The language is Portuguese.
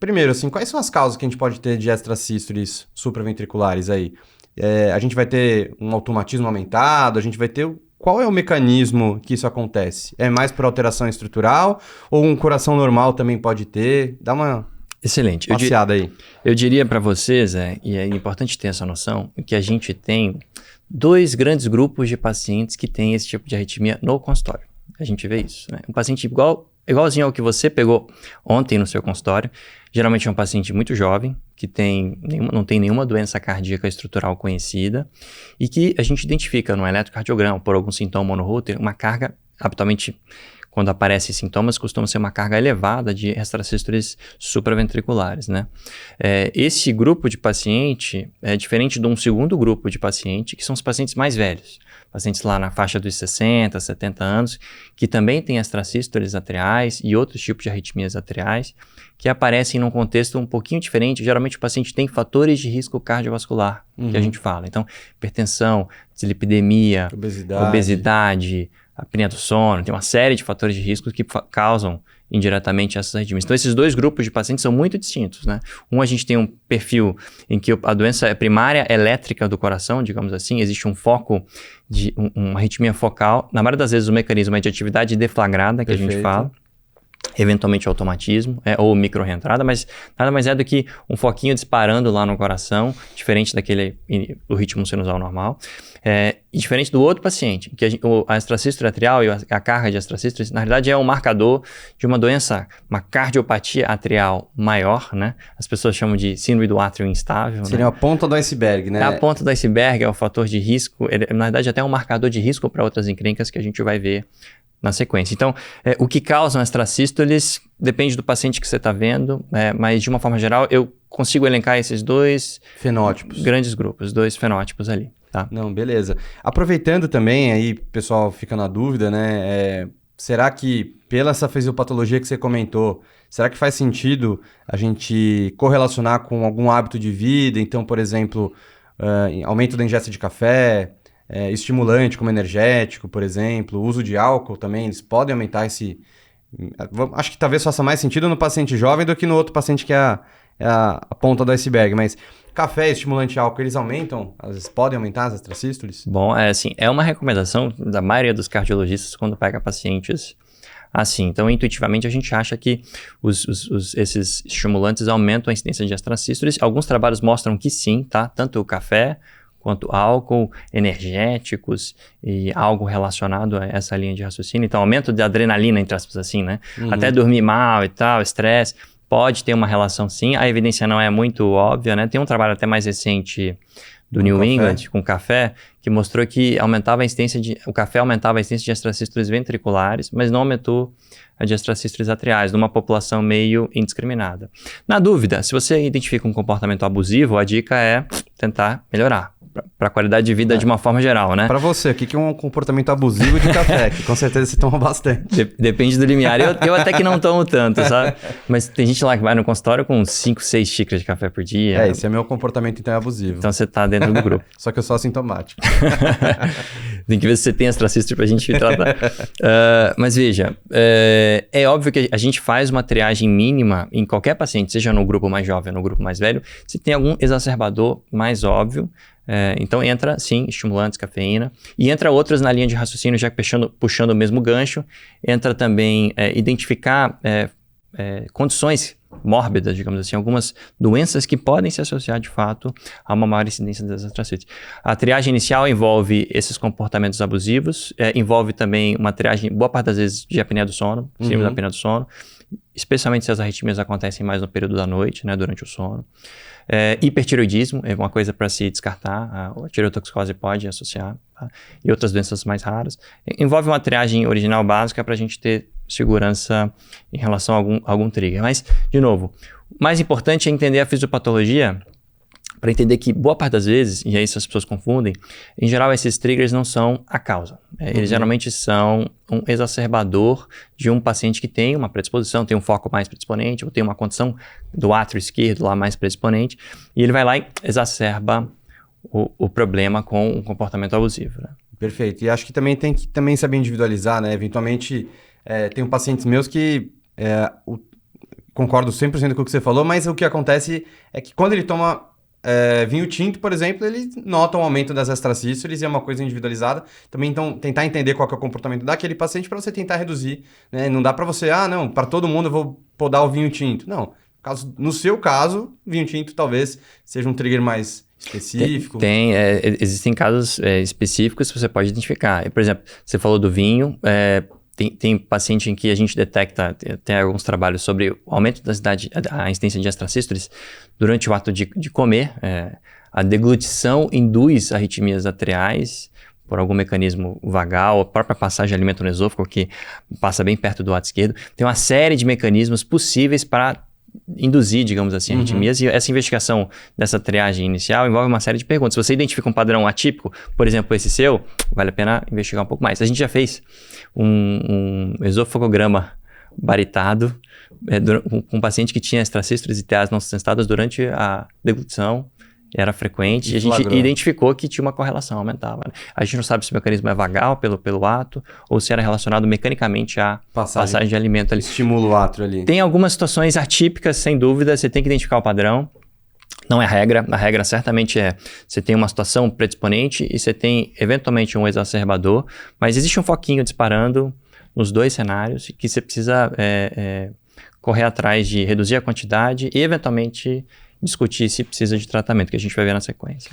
primeiro, assim, quais são as causas que a gente pode ter de extrasístoles supraventriculares aí? A gente vai ter um automatismo aumentado, a gente vai ter... Qual é o mecanismo que isso acontece? É mais por alteração estrutural ou um coração normal também pode ter? Dá uma Excelente. passeada aí. Eu diria para vocês, e é importante ter essa noção, que a gente tem 2 grandes grupos de pacientes que têm esse tipo de arritmia no consultório. A gente vê isso, né? Um paciente igualzinho ao que você pegou ontem no seu consultório, geralmente é um paciente muito jovem, que não tem nenhuma doença cardíaca estrutural conhecida e que a gente identifica no eletrocardiograma por algum sintoma no Holter, uma carga, habitualmente, quando aparecem sintomas, costuma ser uma carga elevada de extrasístoles supraventriculares, né? Esse grupo de paciente é diferente de um segundo grupo de paciente, que são os pacientes mais velhos. Pacientes lá na faixa dos 60, 70 anos, que também têm extrasístoles atriais e outros tipos de arritmias atriais, que aparecem num contexto um pouquinho diferente. Geralmente o paciente tem fatores de risco cardiovascular, que a gente fala. Então, hipertensão, dislipidemia, obesidade, apneia do sono, tem uma série de fatores de risco que causam indiretamente essas arritmias. Então, esses 2 grupos de pacientes são muito distintos, né? A gente tem um perfil em que a doença é primária elétrica do coração, digamos assim, existe um foco de uma arritmia focal. Na maioria das vezes, o mecanismo é de atividade deflagrada, que a gente fala. Eventualmente automatismo, ou micro-reentrada, mas nada mais é do que um foquinho disparando lá no coração, diferente do ritmo sinusal normal, e diferente do outro paciente, que a extrasístole atrial e a carga de extrasístoles, na realidade é um marcador de uma doença, uma cardiopatia atrial maior, né? As pessoas chamam de síndrome do átrio instável. Seria, né, a ponta do iceberg, né? É a ponta do iceberg, é o fator de risco, na verdade até um marcador de risco para outras encrencas que a gente vai ver na sequência. Então, o que causam extrasístoles depende do paciente que você está vendo, mas de uma forma geral eu consigo elencar esses 2 fenótipos, grandes grupos, 2 fenótipos ali, tá? Não, beleza. Aproveitando também, aí o pessoal fica na dúvida, né, será que pela essa fisiopatologia que você comentou, será que faz sentido a gente correlacionar com algum hábito de vida? Então, por exemplo, aumento da ingesta de café, estimulante como energético, por exemplo, o uso de álcool também, eles podem aumentar esse... Acho que talvez faça mais sentido no paciente jovem do que no outro paciente que é a ponta do iceberg, mas café, estimulante e álcool, eles aumentam? Eles podem aumentar as extrasístoles? Bom, é uma recomendação da maioria dos cardiologistas quando pega pacientes assim. Então, intuitivamente, a gente acha que esses estimulantes aumentam a incidência de extrasístoles. Alguns trabalhos mostram que sim, tá? Tanto o café quanto álcool, energéticos e algo relacionado a essa linha de raciocínio. Então, aumento de adrenalina, entre aspas, assim, né? Até dormir mal e tal, estresse, pode ter uma relação sim. A evidência não é muito óbvia, né? Tem um trabalho até mais recente do New England com café, que mostrou que o café aumentava a incidência de extrasístoles ventriculares, mas não aumentou a de extrasístoles atriais, numa população meio indiscriminada. Na dúvida, se você identifica um comportamento abusivo, a dica é tentar melhorar para a qualidade de vida de uma forma geral, né? Para você, o que é um comportamento abusivo de café? Que com certeza você toma bastante. Depende do limiar. Eu até que não tomo tanto, sabe? Mas tem gente lá que vai no consultório com 5, 6 xícaras de café por dia. Esse é meu comportamento, então é abusivo. Então você tá dentro do grupo. Só que eu sou assintomático. Tem que ver se você tem extrasístole pra gente tratar. Mas veja, é óbvio que a gente faz uma triagem mínima em qualquer paciente, seja no grupo mais jovem ou no grupo mais velho, se tem algum exacerbador mais óbvio. Então entra, sim, estimulantes, cafeína, e entra outras na linha de raciocínio, já puxando o mesmo gancho, entra também identificar condições mórbidas, digamos assim, algumas doenças que podem se associar de fato a uma maior incidência das extrasístoles. A triagem inicial envolve esses comportamentos abusivos, envolve também uma triagem, boa parte das vezes, de apneia do sono, síndrome da apneia do sono, especialmente se as arritmias acontecem mais no período da noite, né, durante o sono. Hipertireoidismo é uma coisa para se descartar, a tireotoxicose pode associar, tá? E outras doenças mais raras. Envolve uma triagem original básica para a gente ter segurança em relação a algum trigger. Mas, de novo, o mais importante é entender a fisiopatologia para entender que boa parte das vezes, e aí as pessoas confundem, em geral esses triggers não são a causa. Eles geralmente são um exacerbador de um paciente que tem uma predisposição, tem um foco mais predisponente, ou tem uma condição do átrio esquerdo lá mais predisponente, e ele vai lá e exacerba o problema com um comportamento abusivo, né? Perfeito. E acho que também tem que saber individualizar, né? Eventualmente, tem pacientes meus que concordo 100% com o que você falou, mas o que acontece é que quando ele toma vinho tinto, por exemplo, ele nota um aumento das extracístoles e é uma coisa individualizada. Também, então, tentar entender qual que é o comportamento daquele paciente para você tentar reduzir, né? Não dá para você, não, para todo mundo eu vou podar o vinho tinto. Não. No seu caso, vinho tinto talvez seja um trigger mais específico. Existem casos específicos que você pode identificar. Por exemplo, você falou do vinho, tem paciente em que a gente detecta, tem alguns trabalhos sobre o aumento a incidência de extracístoles durante o ato de comer. A deglutição induz arritmias atriais por algum mecanismo vagal, a própria passagem de alimento no esôfago, que passa bem perto do ato esquerdo. Tem uma série de mecanismos possíveis para induzir, digamos assim, arritmias. E essa investigação dessa triagem inicial envolve uma série de perguntas. Se você identifica um padrão atípico, por exemplo, esse seu, vale a pena investigar um pouco mais. A gente já fez um esofagograma baritado com um paciente que tinha extracístoles e TAs não sustentadas durante a deglutição. Era frequente e a gente identificou que tinha uma correlação, aumentava. Né? A gente não sabe se o mecanismo é vagal pelo ato ou se era relacionado mecanicamente à passagem de alimento ali. Estimula o átrio ali. Tem algumas situações atípicas, sem dúvida, você tem que identificar o padrão. Não é a regra certamente você tem uma situação predisponente e você tem eventualmente um exacerbador, mas existe um foquinho disparando nos dois cenários que você precisa correr atrás de reduzir a quantidade e eventualmente discutir se precisa de tratamento, que a gente vai ver na sequência.